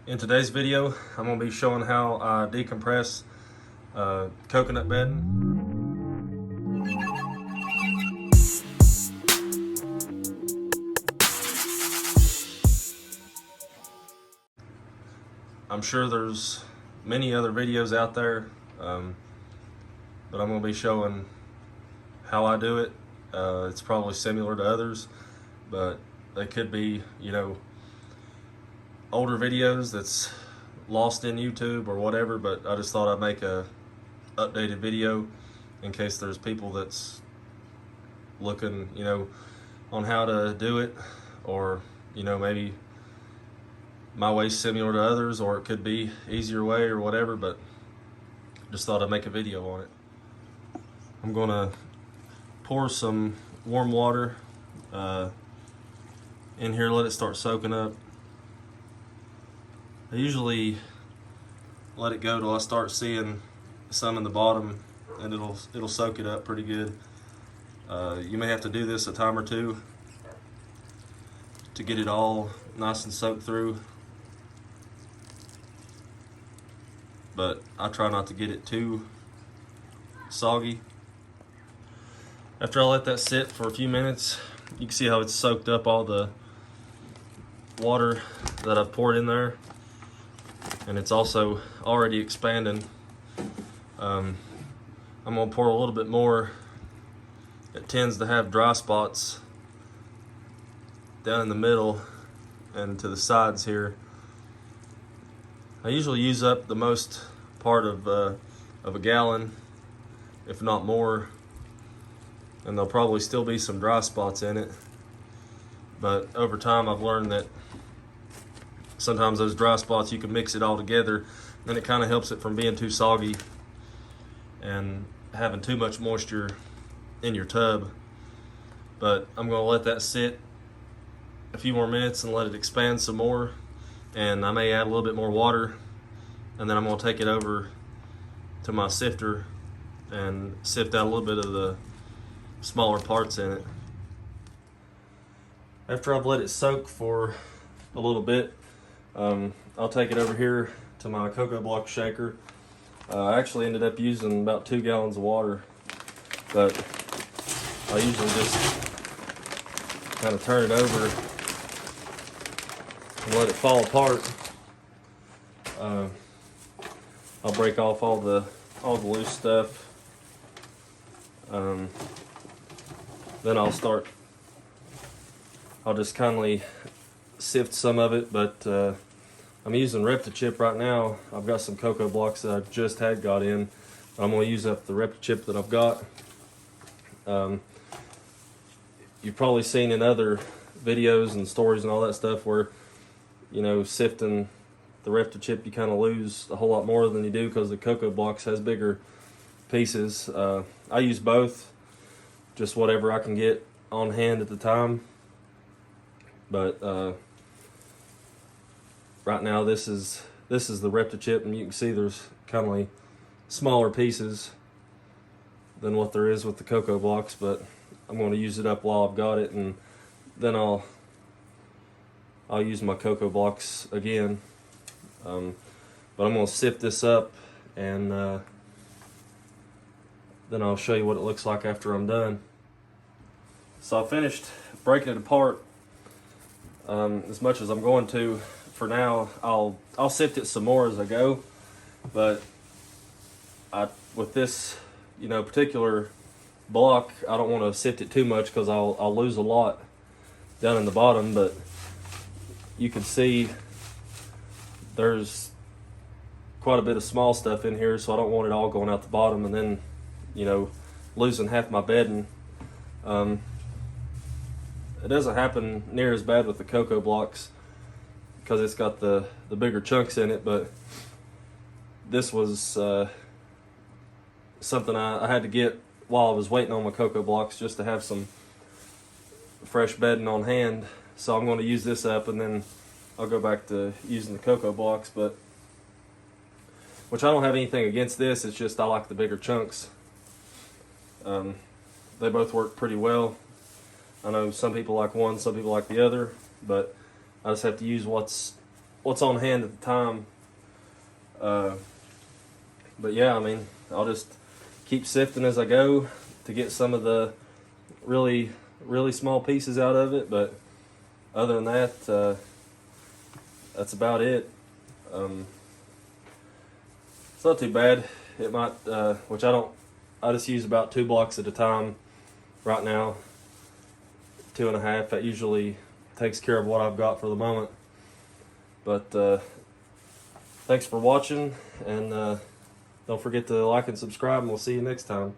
In today's video, I'm going to be showing how I decompress coconut bedding. I'm sure there's many other videos out there, but I'm going to be showing how I do it. It's probably similar to others, but they could be, older videos that's lost in YouTube or whatever, but I just thought I'd make a updated video in case there's people that's looking, on how to do it, or, maybe my way's similar to others, or it could be easier way or whatever, but just thought I'd make a video on it. I'm gonna pour some warm water in here, let it start soaking up. I usually let it go till I start seeing some in the bottom, and it'll soak it up pretty good. You may have to do this a time or two to get it all nice and soaked through, but I try not to get it too soggy. After I let that sit for a few minutes, you can see how it's soaked up all the water that I've poured in there, and it's also already expanding. I'm gonna pour a little bit more. It tends to have dry spots down in the middle and to the sides here. I usually use up the most part of a gallon, if not more, and there'll probably still be some dry spots in it. But over time, I've learned that sometimes those dry spots, you can mix it all together, and it kind of helps it from being too soggy and having too much moisture in your tub. But I'm gonna let that sit a few more minutes and let it expand some more, and I may add a little bit more water, and then I'm gonna take it over to my sifter and sift out a little bit of the smaller parts in it. After I've let it soak for a little bit, I'll take it over here to my cocoa block shaker. I actually ended up using about 2 gallons of water, but I usually just kind of turn it over and let it fall apart. I'll break off all the loose stuff. Then I'll just kindly sift some of it, but I'm using Chip right now. I've got some cocoa blocks that I just had got in. I'm going to use up the Chip that I've got. You've probably seen in other videos and stories and all that stuff where, sifting the Chip, you kind of lose a whole lot more than you do because the cocoa blocks has bigger pieces. I use both, just whatever I can get on hand at the time. But right now this is the Chip, and you can see there's kind of smaller pieces than what there is with the cocoa blocks, but I'm going to use it up while I've got it, and then I'll use my cocoa blocks again. But I'm going to sift this up, and then I'll show you what it looks like after I'm done. So I finished breaking it apart as much as I'm going to. For now, I'll sift it some more as I go, but with this particular block, I don't want to sift it too much because I'll lose a lot down in the bottom. But you can see there's quite a bit of small stuff in here, so I don't want it all going out the bottom and then losing half my bedding. It doesn't happen near as bad with the cocoa blocks because it's got the bigger chunks in it, but this was something I had to get while I was waiting on my cocoa blocks, just to have some fresh bedding on hand. So I'm going to use this up, and then I'll go back to using the cocoa blocks, which I don't have anything against this, it's just I like the bigger chunks. They both work pretty well. I know some people like one, some people like the other, but I just have to use what's what's on hand at the time. But yeah, I mean, I'll just keep sifting as I go to get some of the really small pieces out of it. But other than that, that's about it. It's not too bad. It might, which I just use about 2 blocks at a time right now. 2.5. That usually takes care of what I've got for the moment. But thanks for watching, and don't forget to like and subscribe, and we'll see you next time.